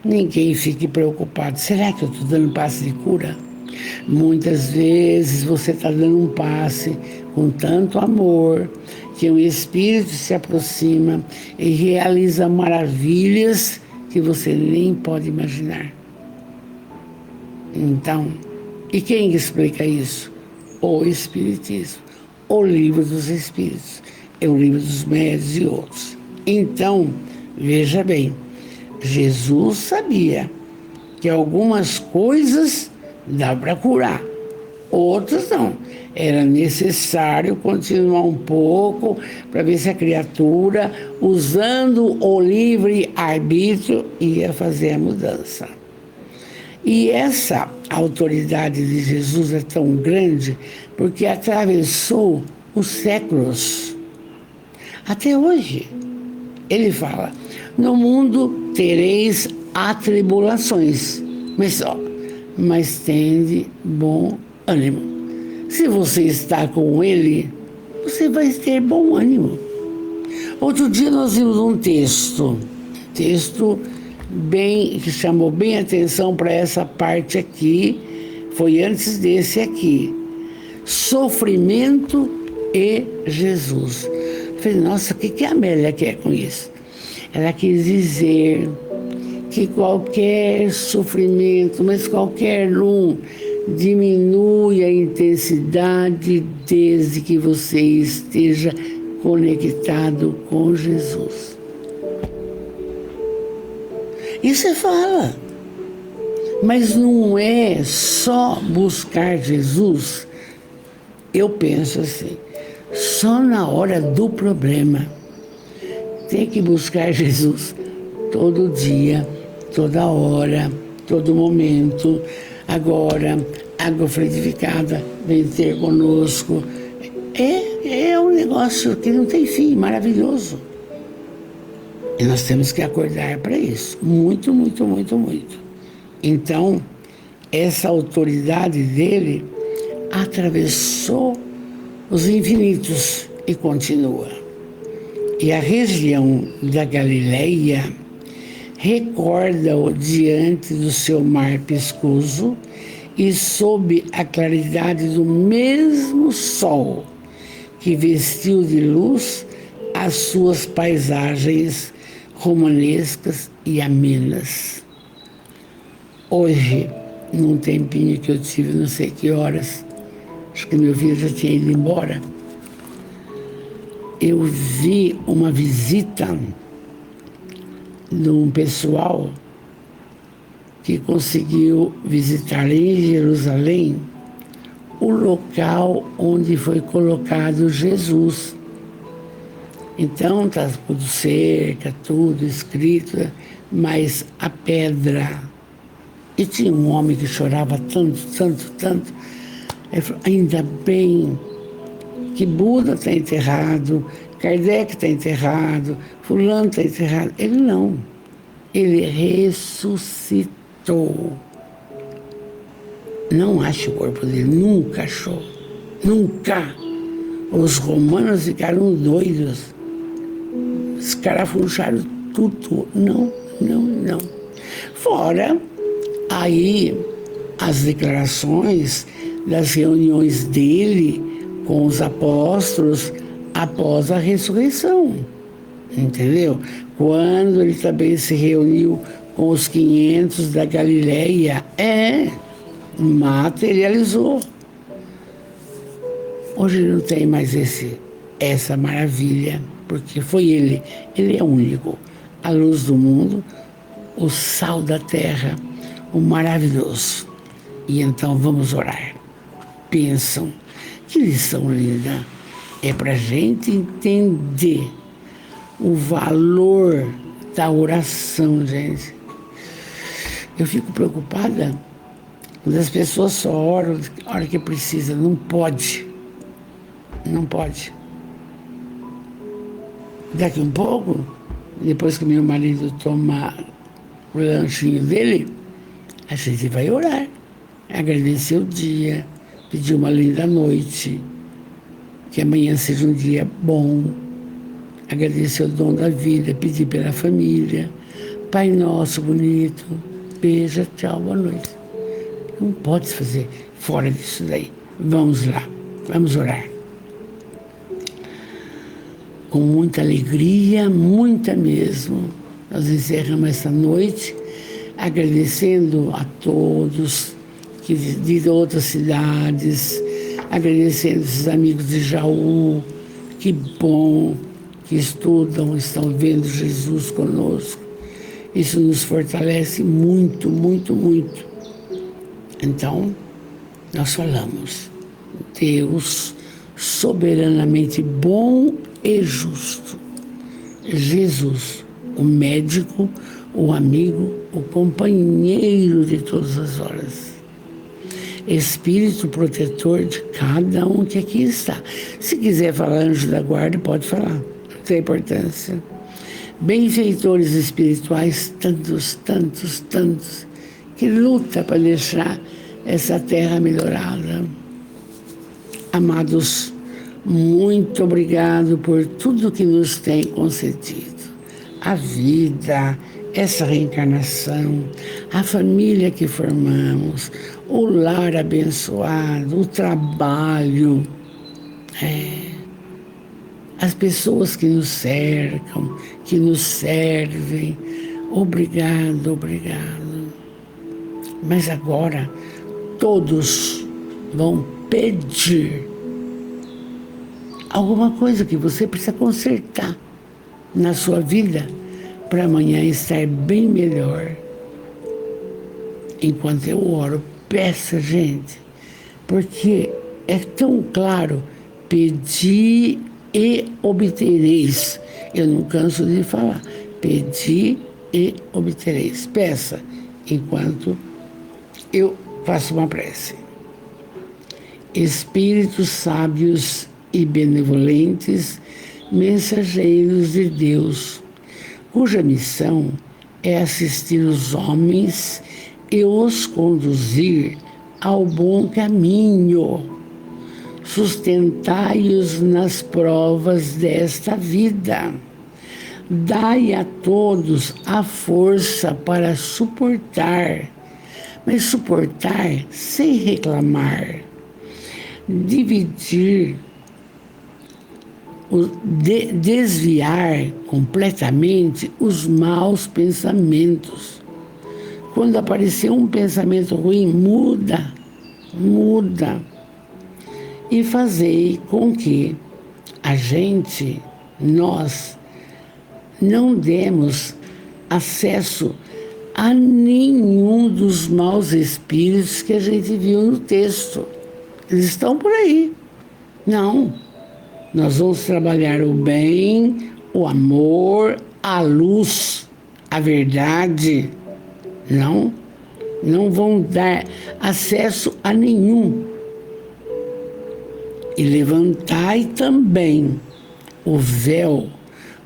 ninguém fique preocupado. Será que eu estou dando passe de cura? Muitas vezes você está dando um passe com tanto amor que um espírito se aproxima e realiza maravilhas que você nem pode imaginar. Então, e quem explica isso? O Espiritismo, o Livro dos Espíritos, é o Livro dos Médiuns e outros. Então, veja bem, Jesus sabia que algumas coisas dá para curar, outras não. Era necessário continuar um pouco para ver se a criatura, usando o livre-arbítrio, ia fazer a mudança. E essa autoridade de Jesus é tão grande porque atravessou os séculos. Até hoje, ele fala, no mundo tereis atribulações, mas tende bom ânimo. Se você está com ele, você vai ter bom ânimo. Outro dia nós vimos um texto que chamou bem atenção para essa parte aqui, foi antes desse aqui. Sofrimento e Jesus. Eu falei, nossa, o que a Amélia quer com isso? Ela quis dizer que qualquer sofrimento, mas qualquer um, diminui a intensidade desde que você esteja conectado com Jesus. Isso você fala. Mas não é só buscar Jesus. Eu penso assim, só na hora do problema. Tem que buscar Jesus todo dia, toda hora, todo momento. Agora, água frutificada vem ter conosco. É um negócio que não tem fim, maravilhoso. E nós temos que acordar para isso. Muito, muito, muito, muito. Então, essa autoridade dele atravessou os infinitos e continua. E a região da Galileia recorda-o diante do seu mar pescoço e sob a claridade do mesmo sol que vestiu de luz as suas paisagens romanescas e amenas. Hoje, num tempinho que eu tive, não sei que horas, acho que meu filho já tinha ido embora, eu vi uma visita de um pessoal que conseguiu visitar em Jerusalém o local onde foi colocado Jesus. Então está tudo cerca, tudo escrito, mas a pedra. E tinha um homem que chorava tanto, tanto, tanto. Ele falou, ainda bem que Buda está enterrado, Kardec está enterrado, fulano está enterrado. Ele não. Ele ressuscitou. Não acha o corpo dele, nunca achou. Nunca. Os romanos ficaram doidos. Escarafuncharam tudo. Não. Fora aí as declarações das reuniões dele com os apóstolos após a ressurreição. Entendeu? Quando ele também se reuniu com os 500 da Galileia, materializou. Hoje não tem mais essa maravilha, porque foi ele é único, a luz do mundo, o sal da terra, o maravilhoso. E então vamos orar. Pensam Que lição linda! É para a gente entender o valor da oração, gente. Eu fico preocupada quando as pessoas só oram a hora que precisa. Não pode. Não pode. Daqui um pouco, depois que meu marido tomar o lanchinho dele, a gente vai orar, agradecer o dia, pedir uma linda noite, que amanhã seja um dia bom, agradecer o dom da vida, pedir pela família. Pai nosso bonito, beijo, tchau, boa noite. Não pode fazer fora disso daí. Vamos lá, vamos orar. Com muita alegria, muita mesmo, nós encerramos essa noite agradecendo a todos que de outras cidades, agradecendo esses amigos de Jaú, que bom que estudam, estão vendo Jesus conosco. Isso nos fortalece muito, muito, muito. Então, nós falamos, Deus soberanamente bom e justo. Jesus, o médico, o amigo, o companheiro de todas as horas. Espírito protetor de cada um que aqui está. Se quiser falar anjo da guarda, pode falar, não tem importância. Benfeitores espirituais, tantos, tantos, tantos, que luta para deixar essa terra melhorada. Amados, muito obrigado por tudo que nos tem concedido. A vida, essa reencarnação, a família que formamos, o lar abençoado, o trabalho, as pessoas que nos cercam, que nos servem. Obrigado, obrigado. Mas agora todos vão pedir alguma coisa que você precisa consertar na sua vida para amanhã estar bem melhor. Enquanto eu oro, peça, gente, porque é tão claro, pedi e obtereis. Eu não canso de falar, pedi e obtereis. Peça, enquanto eu faço uma prece. Espíritos sábios e benevolentes, mensageiros de Deus, cuja missão é assistir os homens e os conduzir ao bom caminho. Sustentai-os nas provas desta vida. Dai a todos a força para suportar, mas suportar sem reclamar. Dividir, desviar completamente os maus pensamentos. Quando aparecer um pensamento ruim, muda. E fazei com que nós, não demos acesso a nenhum dos maus espíritos que a gente viu no texto. Eles estão por aí. Não. Nós vamos trabalhar o bem, o amor, a luz, a verdade. Não vão dar acesso a nenhum. E levantai também o véu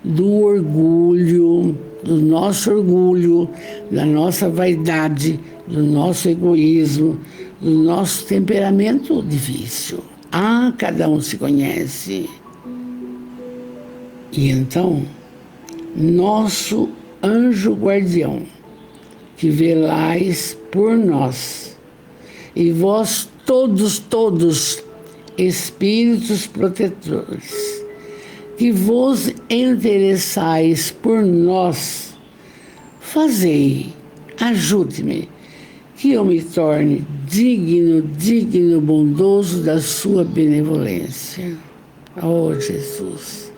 do orgulho, do nosso orgulho, da nossa vaidade, do nosso egoísmo, do nosso temperamento difícil. Cada um se conhece. E então, nosso anjo guardião, que velais por nós, e vós todos, espíritos protetores, que vos interessais por nós, fazei, ajude-me, que eu me torne digno, bondoso da sua benevolência. Oh, Jesus,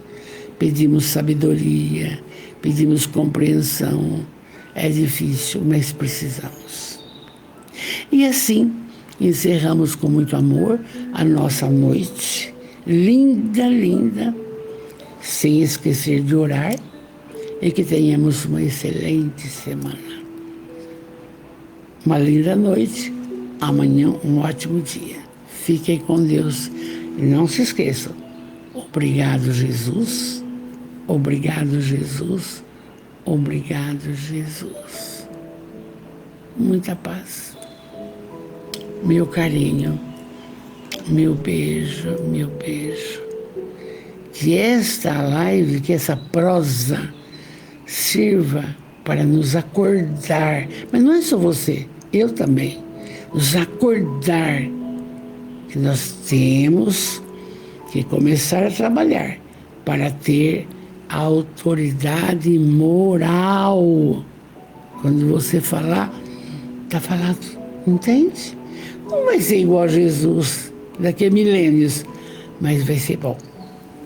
pedimos sabedoria, pedimos compreensão. É difícil, mas precisamos. E assim, encerramos com muito amor a nossa noite. Linda, linda. Sem esquecer de orar. E que tenhamos uma excelente semana. Uma linda noite. Amanhã um ótimo dia. Fiquem com Deus. E não se esqueçam. Obrigado, Jesus. Obrigado, Jesus. Obrigado, Jesus. Muita paz. Meu carinho. Meu beijo, meu beijo. Que esta live, que essa prosa sirva para nos acordar. Mas não é só você, eu também. Nos acordar que nós temos que começar a trabalhar para ter a autoridade moral. Quando você falar, está falado, entende? Não vai ser igual a Jesus daqui a milênios, mas vai ser bom.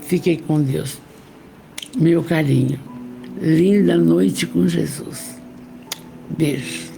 Fiquem com Deus. Meu carinho. Linda noite com Jesus. Beijo.